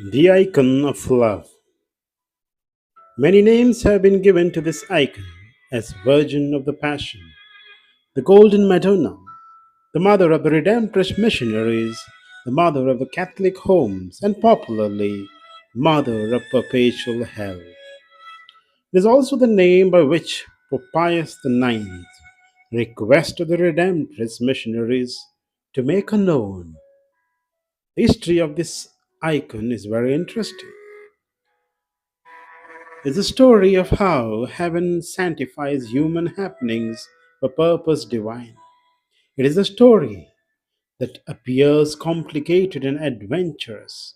The icon of love. Many names have been given to this icon as Virgin of the Passion, the Golden Madonna, the Mother of the Redemptorist Missionaries, the Mother of the Catholic Homes, and popularly, Mother of Perpetual Hell. It is also the name by which Pope Pius IX requested the Redemptorist missionaries to make her known. The history of this icon is very interesting. It's a story of how heaven sanctifies human happenings for purpose divine. It is a story that appears complicated and adventurous,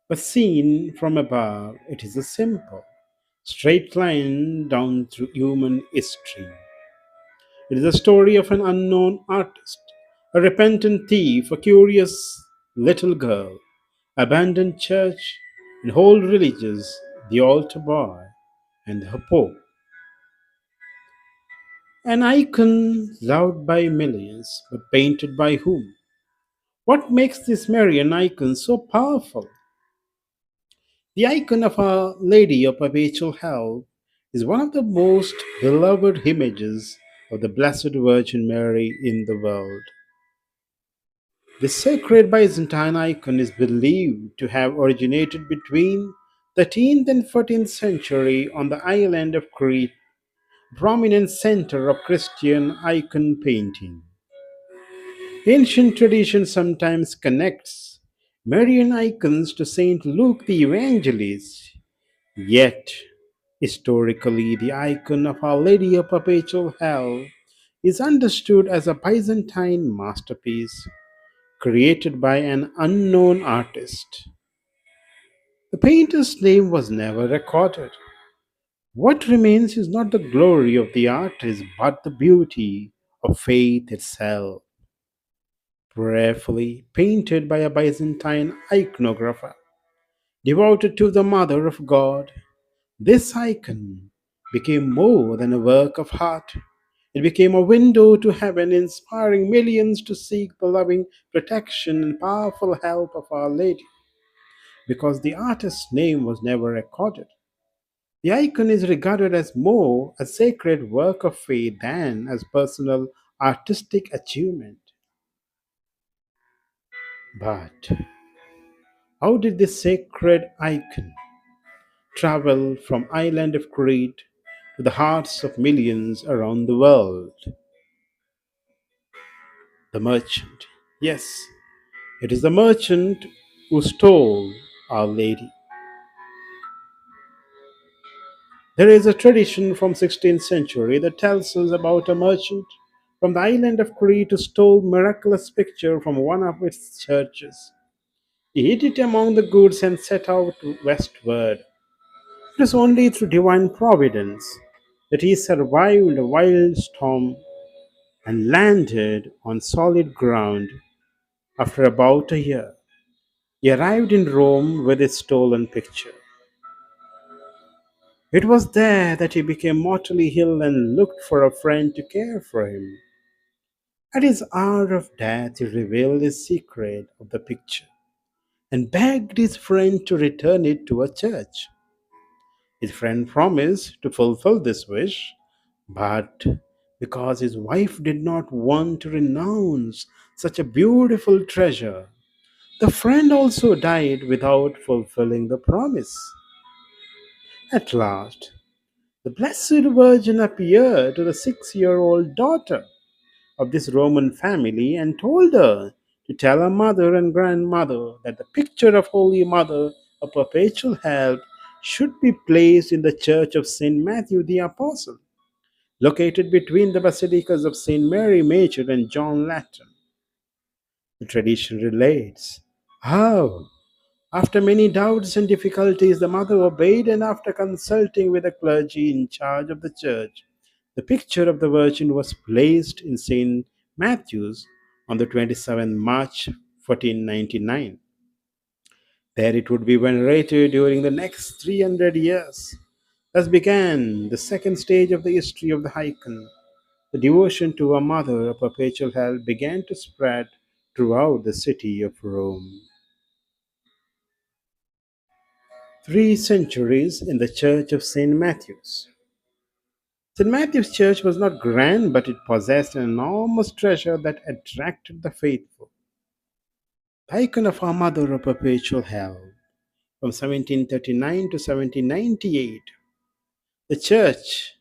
but seen from above, it is a simple, straight line down through human history. It is a story of an unknown artist, a repentant thief, a curious little girl, abandoned church, and whole religious, the altar boy, and the pope. An icon loved by millions, but painted by whom? What makes this Marian icon so powerful? The icon of Our Lady of Perpetual Help is one of the most beloved images of the Blessed Virgin Mary in the world. This sacred Byzantine icon is believed to have originated between 13th and 14th century on the island of Crete, prominent center of Christian icon painting. Ancient tradition sometimes connects Marian icons to Saint Luke the Evangelist, yet historically the icon of Our Lady of Perpetual Hell is understood as a Byzantine masterpiece created by an unknown artist. The painter's name was never recorded. What remains is not the glory of the artist, but the beauty of faith itself, prayerfully painted by a Byzantine iconographer devoted to the Mother of God. This icon became more than a work of art. It became a window to heaven, inspiring millions to seek the loving protection and powerful help of Our Lady. Because the artist's name was never recorded, the icon is regarded as more a sacred work of faith than as personal artistic achievement. But how did this sacred icon travel from island of Crete to the hearts of millions around the world? The merchant. Yes, it is the merchant who stole Our Lady. There is a tradition from 16th century that tells us about a merchant from the island of Crete who stole miraculous picture from one of its churches. He hid it among the goods and set out westward. It was only through divine providence that he survived a wild storm and landed on solid ground after about a year. He arrived in Rome with his stolen picture. It was there that he became mortally ill and looked for a friend to care for him. At his hour of death, he revealed his secret of the picture and begged his friend to return it to a church. His friend promised to fulfill this wish, but because his wife did not want to renounce such a beautiful treasure, the friend also died without fulfilling the promise. At last, the Blessed Virgin appeared to the 6-year-old daughter of this Roman family and told her to tell her mother and grandmother that the picture of Holy Mother of Perpetual Help should be placed in the Church of St. Matthew the Apostle, located between the basilicas of St. Mary Major and John Lateran. The tradition relates how, after many doubts and difficulties, the mother obeyed, and after consulting with the clergy in charge of the church, the picture of the Virgin was placed in St. Matthew's on the 27th March 1499. There it would be venerated during the next 300 years. Thus began the second stage of the history of the icon. The devotion to a mother of perpetual help began to spread throughout the city of Rome. 3 centuries in the Church of St. Matthew's. St. Matthew's Church was not grand, but it possessed an enormous treasure that attracted the faithful. The icon of our Mother of Perpetual Hell from 1739 to 1798. The church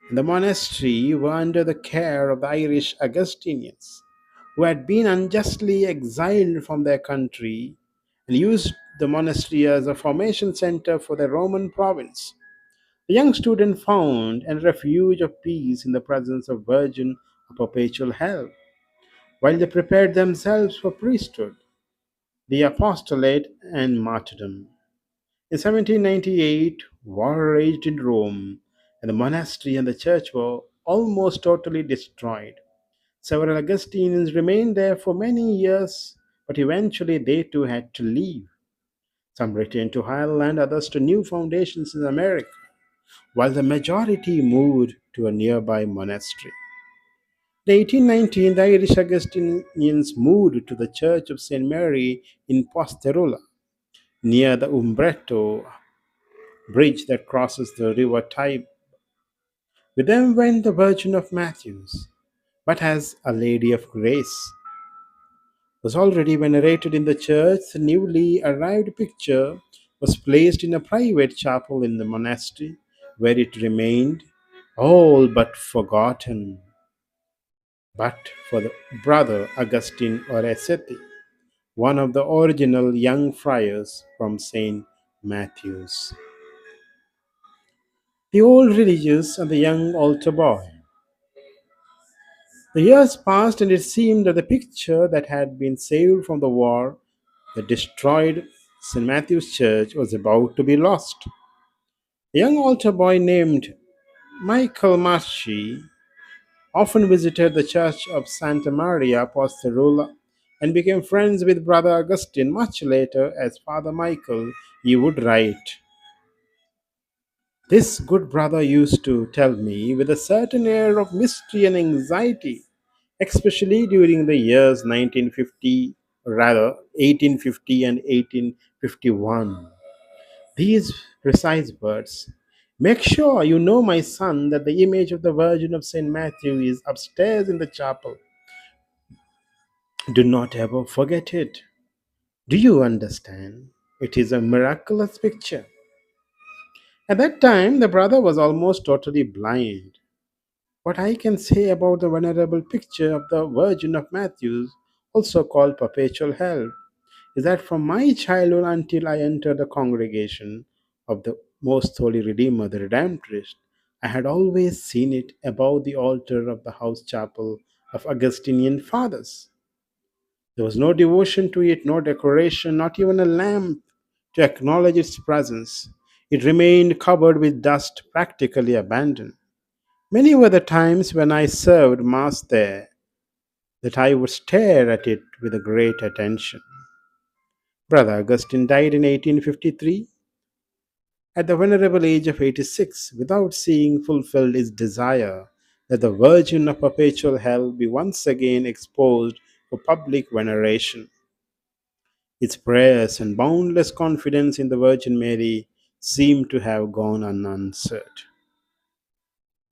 and the monastery were under the care of the Irish Augustinians, who had been unjustly exiled from their country and used the monastery as a formation center for the Roman province. The young student found a refuge of peace in the presence of Virgin of Perpetual Hell, while they prepared themselves for priesthood, the apostolate, and martyrdom. In 1798, war raged in Rome, and the monastery and the church were almost totally destroyed. Several Augustinians remained there for many years, but eventually they too had to leave. Some returned to Ireland, others to new foundations in America, while the majority moved to a nearby monastery. In 1819, the Irish Augustinians moved to the Church of St. Mary in Posterula, near the Umbretto bridge that crosses the river Tiber. With them went the Virgin of Matthews, but as a Lady of Grace was already venerated in the church, the newly arrived picture was placed in a private chapel in the monastery, where it remained all but forgotten, but for the brother Augustine Oreseti, one of the original young friars from St. Matthew's. The old religious and the young altar boy. The years passed, and it seemed that the picture that had been saved from the war that destroyed St. Matthew's Church was about to be lost. A young altar boy named Michael Marchi often visited the church of Santa Maria Posterula and became friends with Brother Augustine. Much later, as Father Michael, he would write, "This good brother used to tell me with a certain air of mystery and anxiety, especially during the years 1950, or rather 1850 and 1851. These precise words: 'Make sure you know, my son, that the image of the Virgin of St. Matthew is upstairs in the chapel. Do not ever forget it. Do you understand? It is a miraculous picture.' At that time, the brother was almost totally blind. What I can say about the venerable picture of the Virgin of Matthew, also called Perpetual Hell, is that from my childhood until I entered the congregation of the Most Holy Redeemer, the Redemptorist, I had always seen it above the altar of the house chapel of Augustinian fathers. There was no devotion to it, no decoration, not even a lamp to acknowledge its presence. It remained covered with dust, practically abandoned. Many were the times when I served Mass there that I would stare at it with a great attention. Brother Augustine died in 1853 at the venerable age of 86 without seeing fulfilled his desire that the Virgin of Perpetual Hell be once again exposed for public veneration. His prayers and boundless confidence in the Virgin Mary seem to have gone unanswered.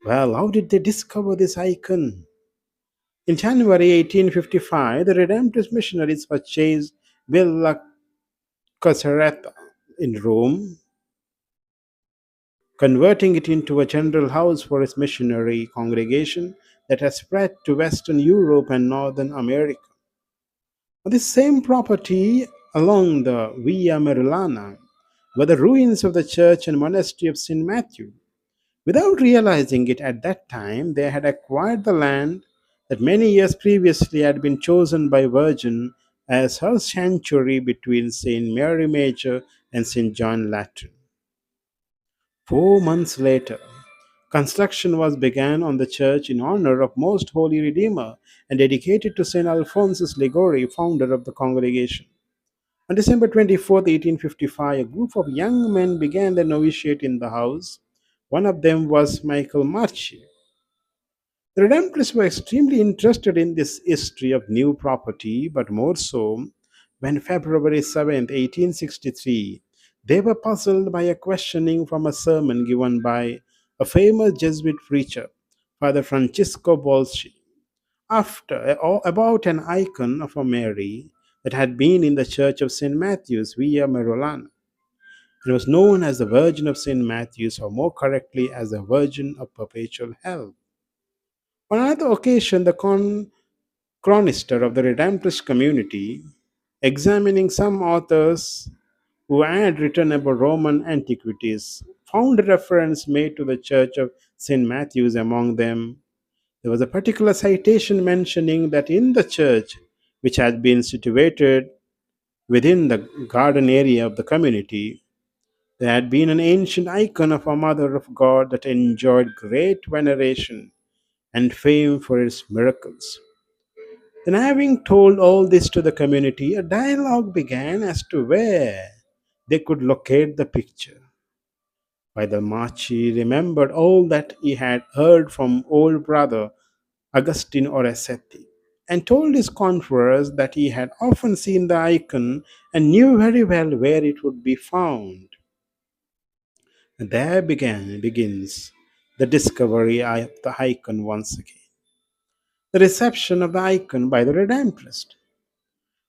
Well, how did they discover this icon? In January 1855, the Redemptorist Missionaries purchased Villa Caserta in Rome, converting it into a general house for its missionary congregation that has spread to Western Europe and Northern America. On this same property, along the Via Merulana, were the ruins of the church and monastery of St. Matthew. Without realizing it at that time, they had acquired the land that many years previously had been chosen by Virgin as her sanctuary between St. Mary Major and St. John Lateran. 4 months later, construction was begun on the church in honor of Most Holy Redeemer and dedicated to St. Alphonsus Ligori, founder of the congregation. On December 24th, 1855, a group of young men began their novitiate in the house. One of them was Michael Marchi. The Redemptorists were extremely interested in this history of new property, but more so when February 7th, 1863, They were puzzled by a questioning from a sermon given by a famous Jesuit preacher, Father Francisco Bolschi, about an icon of a Mary that had been in the Church of St. Matthew's Via Merolana. It was known as the Virgin of St. Matthew's, or more correctly, as the Virgin of Perpetual Help. On another occasion, the chronister of the Redemptorist community, examining some authors who had written about Roman antiquities, found a reference made to the Church of St. Matthew's. Among them, there was a particular citation mentioning that in the church, which had been situated within the garden area of the community, there had been an ancient icon of a Mother of God that enjoyed great veneration and fame for its miracles. Then, having told all this to the community, a dialogue began as to where they could locate the picture. Father Marchi remembered all that he had heard from old brother Augustine Oresetti, and told his conquerors that he had often seen the icon and knew very well where it would be found. And there begins the discovery of the icon once again. The reception of the icon by the Redemptorist.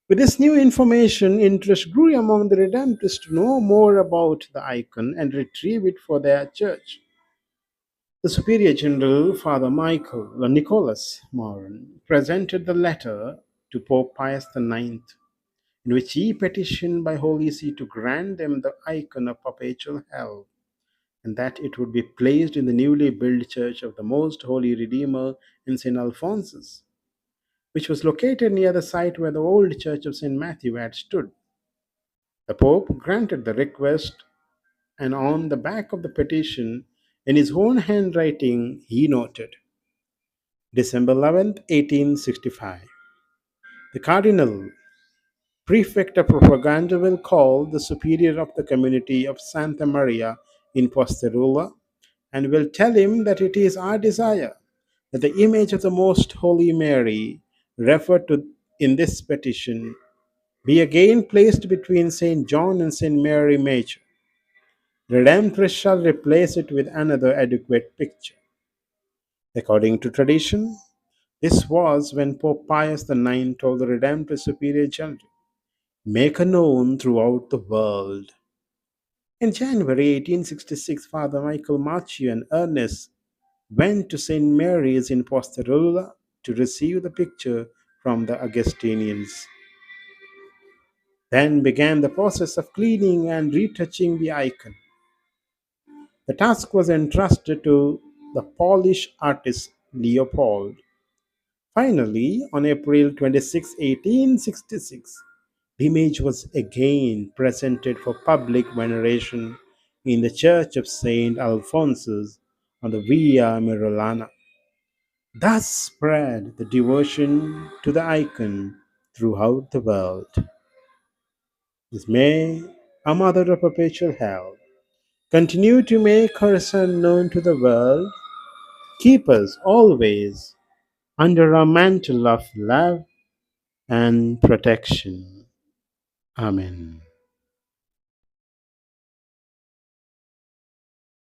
With this new information, interest grew among the Redemptorists to know more about the icon and retrieve it for their church. The Superior General, Father Nicholas Moran, presented the letter to Pope Pius IX, in which he petitioned by Holy See to grant them the icon of perpetual help, and that it would be placed in the newly built church of the Most Holy Redeemer in St. Alphonsus, which was located near the site where the old church of St. Matthew had stood. The Pope granted the request, and on the back of the petition, in his own handwriting, he noted December 11th, 1865. The Cardinal Prefect of Propaganda will call the superior of the community of Santa Maria in Posterula and will tell him that it is our desire that the image of the Most Holy Mary referred to in this petition be again placed between St. John and St. Mary Major. The Redemptress shall replace it with another adequate picture. According to tradition, this was when Pope Pius IX told the Redemptorist Superior General, make her known throughout the world. In January 1866, Father Michael Marchi and Ernest went to St. Mary's in Posterula to receive the picture from the Augustinians. Then began the process of cleaning and retouching the icon. The task was entrusted to the Polish artist Leopold. Finally, on April 26, 1866, the image was again presented for public veneration in the Church of St. Alphonsus on the Via Merolana. Thus spread the devotion to the icon throughout the world. This may a Mother of Perpetual Help continue to make her Son known to the world, keep us always under a mantle of love and protection. Amen.